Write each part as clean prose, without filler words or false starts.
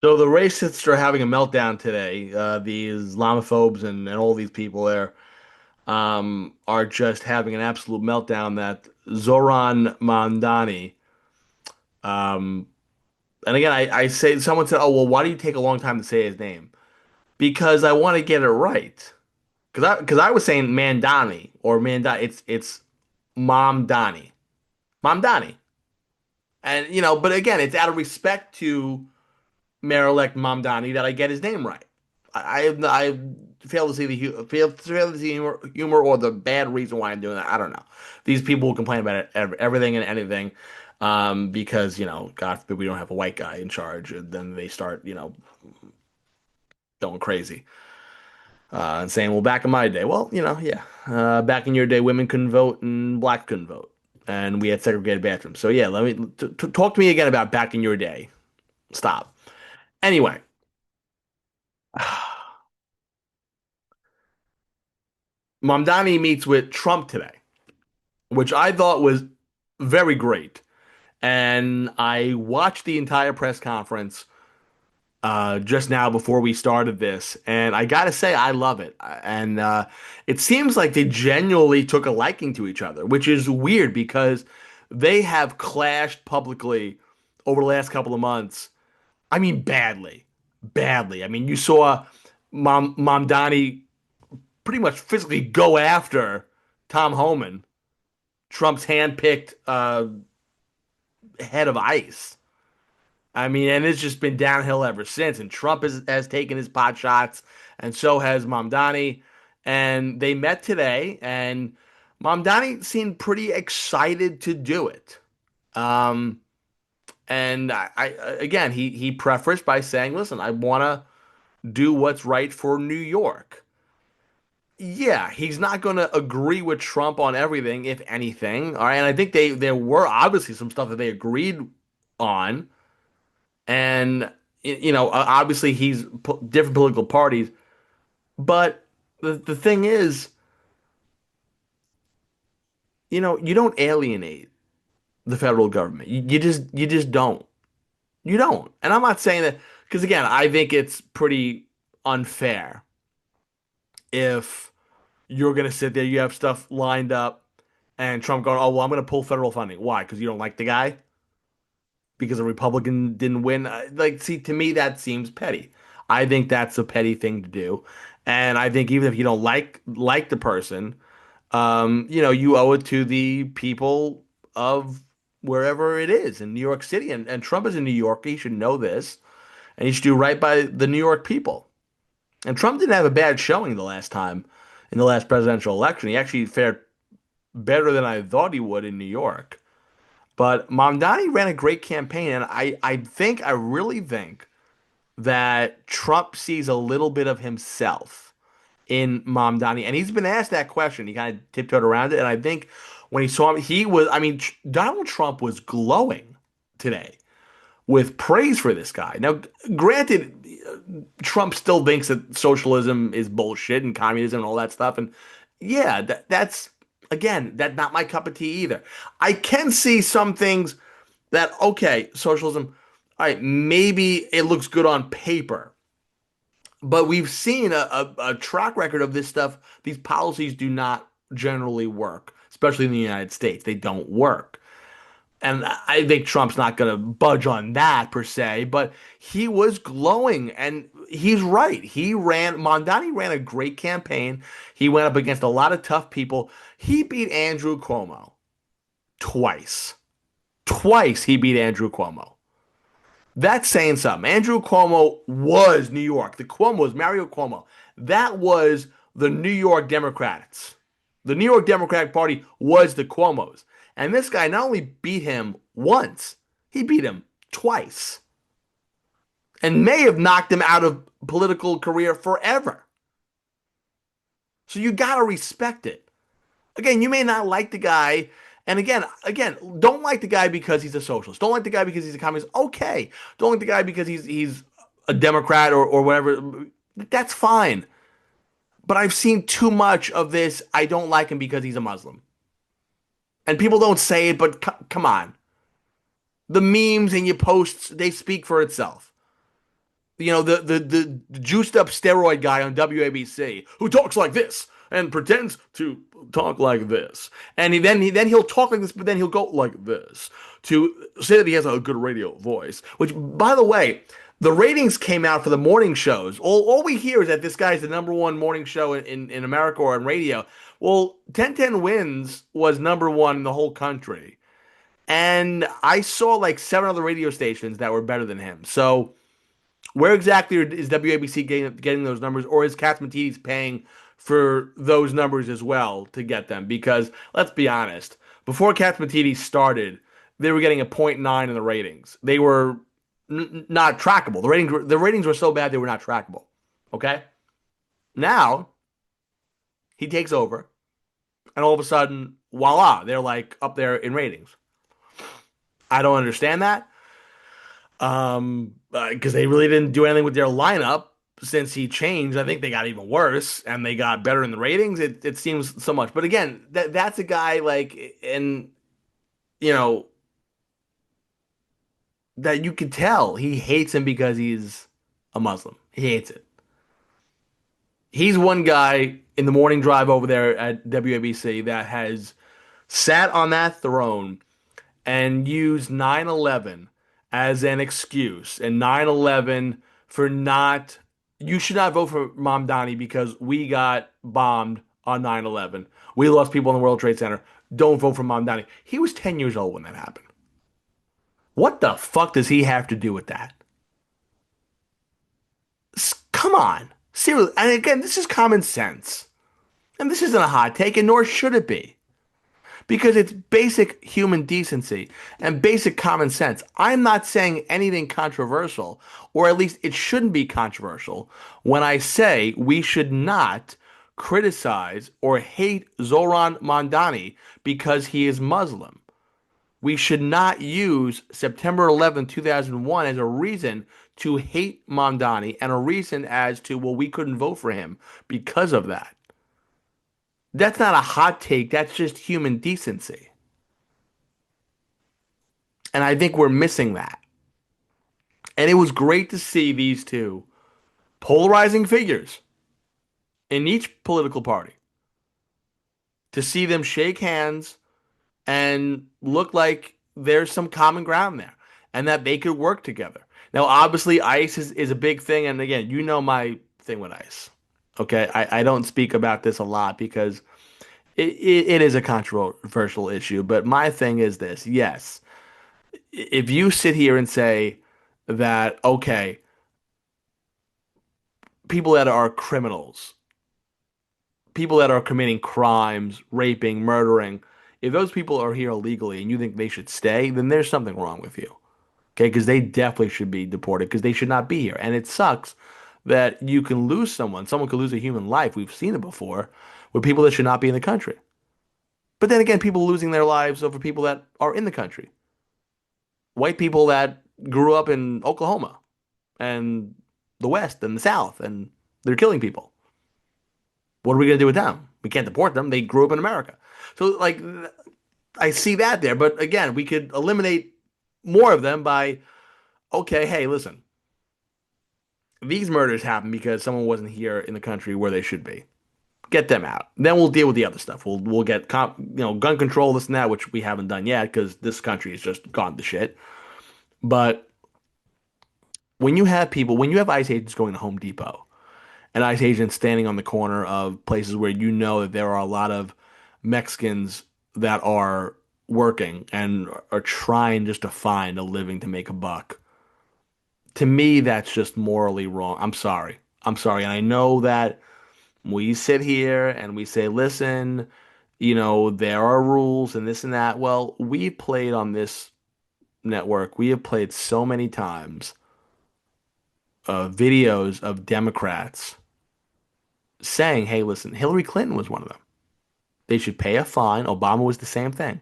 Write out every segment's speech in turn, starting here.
So the racists are having a meltdown today. The Islamophobes and all these people there are just having an absolute meltdown that Zoran Mamdani, um, and again, I say someone said, "Oh, well, why do you take a long time to say his name?" Because I want to get it right. Because I was saying Mandani or Mandani. It's Mamdani, Mamdani, and but again, it's out of respect to Mayor-elect Mamdani that I get his name right. I fail to see fail to see humor or the bad reason why I'm doing that. I don't know. These people will complain about everything and anything, because God forbid we don't have a white guy in charge, and then they start going crazy and saying, "Well, back in my day, well, yeah, back in your day, women couldn't vote and blacks couldn't vote, and we had segregated bathrooms." So yeah, let me talk to me again about back in your day. Stop. Anyway. Mamdani meets with Trump today, which I thought was very great. And I watched the entire press conference just now before we started this, and I gotta say I love it. And it seems like they genuinely took a liking to each other, which is weird because they have clashed publicly over the last couple of months. I mean, badly, badly. I mean, you saw Mamdani pretty much physically go after Tom Homan, Trump's handpicked head of ice. I mean, and it's just been downhill ever since. And Trump has taken his pot shots, and so has Mamdani. And they met today, and Mamdani seemed pretty excited to do it. Um, and again, he prefaced by saying, "Listen, I want to do what's right for New York." Yeah, he's not going to agree with Trump on everything, if anything. All right, and I think there were obviously some stuff that they agreed on, and obviously he's different political parties. But the thing is, you don't alienate the federal government. You just don't. You don't. And I'm not saying that because again, I think it's pretty unfair if you're going to sit there, you have stuff lined up, and Trump going, "Oh, well, I'm going to pull federal funding." Why? Because you don't like the guy? Because a Republican didn't win? Like, see, to me, that seems petty. I think that's a petty thing to do. And I think even if you don't like the person, you owe it to the people of wherever it is in New York City. And Trump is a New Yorker. He should know this. And he should do right by the New York people. And Trump didn't have a bad showing the last time in the last presidential election. He actually fared better than I thought he would in New York. But Mamdani ran a great campaign, and I really think that Trump sees a little bit of himself in Mamdani, and he's been asked that question. He kind of tiptoed around it, and I think when he saw him, I mean, Donald Trump was glowing today with praise for this guy. Now, granted, Trump still thinks that socialism is bullshit and communism and all that stuff. And yeah, that's again, that's not my cup of tea either. I can see some things that, okay, socialism, all right, maybe it looks good on paper, but we've seen a track record of this stuff. These policies do not generally work, especially in the United States. They don't work. And I think Trump's not going to budge on that per se, but he was glowing, and he's right. Mondani ran a great campaign. He went up against a lot of tough people. He beat Andrew Cuomo twice. Twice he beat Andrew Cuomo. That's saying something. Andrew Cuomo was New York. The Cuomo's Mario Cuomo. That was the New York Democrats. The New York Democratic Party was the Cuomos. And this guy not only beat him once, he beat him twice and may have knocked him out of political career forever. So you got to respect it. Again, you may not like the guy, and again, don't like the guy because he's a socialist. Don't like the guy because he's a communist. Okay. Don't like the guy because he's a Democrat or whatever. That's fine. But I've seen too much of this. I don't like him because he's a Muslim. And people don't say it, but come on. The memes and your posts, they speak for itself. the juiced up steroid guy on WABC who talks like this and pretends to talk like this, and he'll talk like this, but then he'll go like this to say that he has a good radio voice. Which, by the way, the ratings came out for the morning shows. All we hear is that this guy's the number one morning show in America or on radio. Well, 1010 Wins was number one in the whole country. And I saw like seven other radio stations that were better than him. So where exactly is WABC getting those numbers, or is Catsimatidis paying for those numbers as well to get them? Because let's be honest, before Catsimatidis started, they were getting a point 0.9 in the ratings. They were not trackable. The ratings were so bad they were not trackable. Okay, now he takes over, and all of a sudden, voila, they're like up there in ratings. I don't understand that. Because they really didn't do anything with their lineup since he changed. I think they got even worse and they got better in the ratings. It seems so much. But again, that's a guy like, and you know, that you could tell he hates him because he's a Muslim. He hates it. He's one guy in the morning drive over there at WABC that has sat on that throne and use 9/11 as an excuse and 9/11 for not, you should not vote for Mamdani because we got bombed on 9/11. We lost people in the World Trade Center. Don't vote for Mamdani. He was 10 years old when that happened. What the fuck does he have to do with that? Come on. Seriously. And again, this is common sense. And this isn't a hot take, and nor should it be. Because it's basic human decency and basic common sense. I'm not saying anything controversial, or at least it shouldn't be controversial, when I say we should not criticize or hate Zoran Mamdani because he is Muslim. We should not use September 11, 2001 as a reason to hate Mamdani and a reason as to, well, we couldn't vote for him because of that. That's not a hot take. That's just human decency. And I think we're missing that. And it was great to see these two polarizing figures in each political party, to see them shake hands and look like there's some common ground there and that they could work together. Now, obviously, ICE is a big thing. And again, you know my thing with ICE. Okay. I don't speak about this a lot because it is a controversial issue. But my thing is this. Yes, if you sit here and say that, okay, people that are criminals, people that are committing crimes, raping, murdering, if those people are here illegally and you think they should stay, then there's something wrong with you. Okay, because they definitely should be deported because they should not be here. And it sucks that you can lose someone. Someone could lose a human life. We've seen it before with people that should not be in the country. But then again, people losing their lives over people that are in the country. White people that grew up in Oklahoma and the West and the South, and they're killing people. What are we going to do with them? We can't deport them. They grew up in America. So, like, I see that there. But again, we could eliminate more of them by, okay, hey, listen, these murders happen because someone wasn't here in the country where they should be. Get them out. Then we'll deal with the other stuff. We'll get gun control, this and that, which we haven't done yet because this country has just gone to shit. But when you have people, when you have ICE agents going to Home Depot and ICE agents standing on the corner of places where you know that there are a lot of Mexicans that are working and are trying just to find a living to make a buck, to me, that's just morally wrong. I'm sorry. I'm sorry. And I know that we sit here and we say, listen, there are rules and this and that. Well, we played on this network. We have played so many times videos of Democrats saying, hey, listen, Hillary Clinton was one of them. They should pay a fine. Obama was the same thing.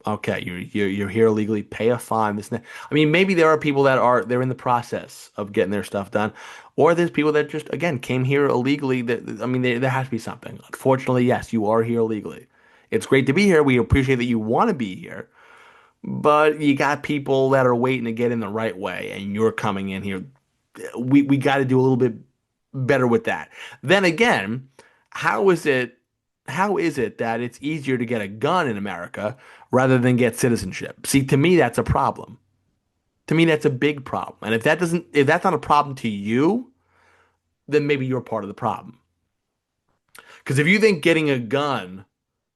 Okay, you're here illegally, pay a fine. This and that. I mean, maybe there are people they're in the process of getting their stuff done, or there's people that just again came here illegally. That I mean, there has to be something. Unfortunately, yes, you are here illegally. It's great to be here. We appreciate that you want to be here, but you got people that are waiting to get in the right way, and you're coming in here we got to do a little bit better with that. Then again, how is it how is it that it's easier to get a gun in America rather than get citizenship? See, to me that's a problem. To me that's a big problem. And if that's not a problem to you, then maybe you're part of the problem. Because if you think getting a gun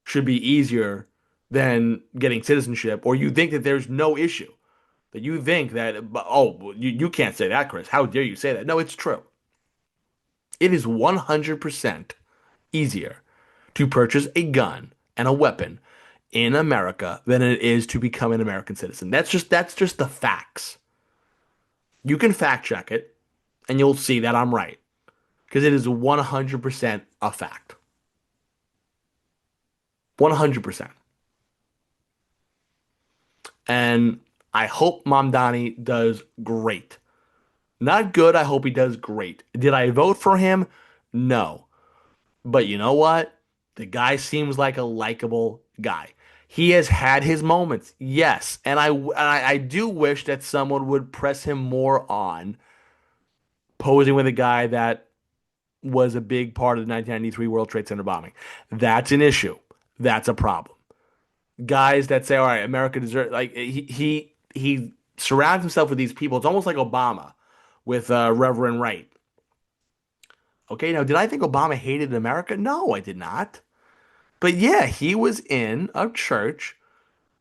should be easier than getting citizenship, or you think that there's no issue, that you think that, oh, you can't say that, Chris. How dare you say that? No, it's true. It is 100% easier to purchase a gun and a weapon in America than it is to become an American citizen. That's just the facts. You can fact check it and you'll see that I'm right because it is 100% a fact. 100%. And I hope Mamdani does great. Not good, I hope he does great. Did I vote for him? No. But you know what? The guy seems like a likable guy. He has had his moments, yes, and I do wish that someone would press him more on posing with a guy that was a big part of the 1993 World Trade Center bombing. That's an issue. That's a problem. Guys that say, "All right, America deserves," like he surrounds himself with these people. It's almost like Obama with Reverend Wright. Okay, now did I think Obama hated America? No, I did not. But yeah, he was in a church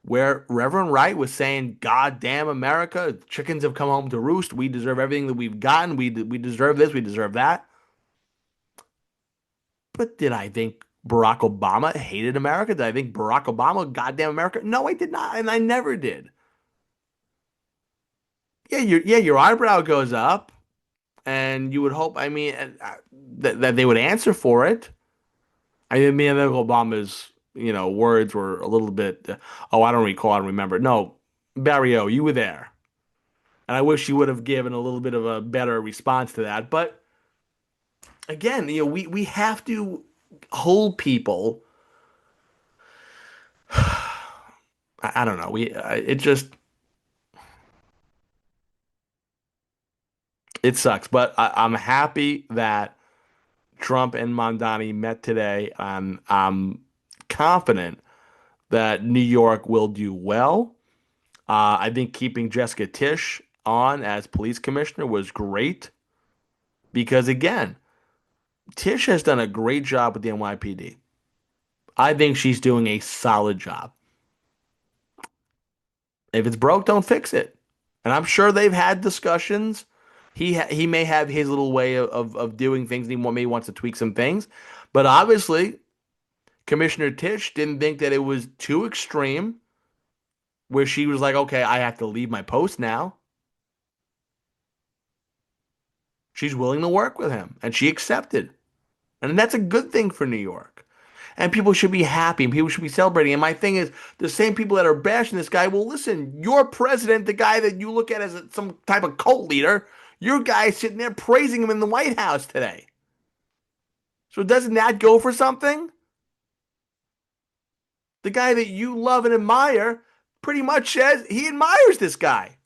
where Reverend Wright was saying, "God damn America, chickens have come home to roost. We deserve everything that we've gotten. We deserve this. We deserve that." But did I think Barack Obama hated America? Did I think Barack Obama goddamn America? No, I did not, and I never did. Yeah, your eyebrow goes up, and you would hope. I mean, that they would answer for it. I think Obama's, words were a little bit, oh, I don't recall, I don't remember. No, Barrio, you were there. And I wish you would have given a little bit of a better response to that. But again, we have to hold people. I don't know. It just, it sucks. But I'm happy that Trump and Mamdani met today. I'm confident that New York will do well. I think keeping Jessica Tisch on as police commissioner was great because, again, Tisch has done a great job with the NYPD. I think she's doing a solid job. If it's broke, don't fix it. And I'm sure they've had discussions. He may have his little way of doing things. And maybe wants to tweak some things, but obviously Commissioner Tisch didn't think that it was too extreme, where she was like, "Okay, I have to leave my post now." She's willing to work with him, and she accepted. And that's a good thing for New York. And people should be happy and people should be celebrating. And my thing is, the same people that are bashing this guy, well, listen, your president, the guy that you look at as some type of cult leader, your guy is sitting there praising him in the White House today. So doesn't that go for something? The guy that you love and admire pretty much says he admires this guy.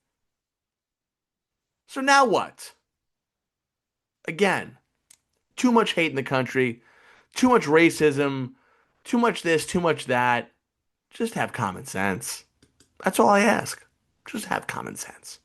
So now what? Again, too much hate in the country, too much racism, too much this, too much that. Just have common sense. That's all I ask. Just have common sense.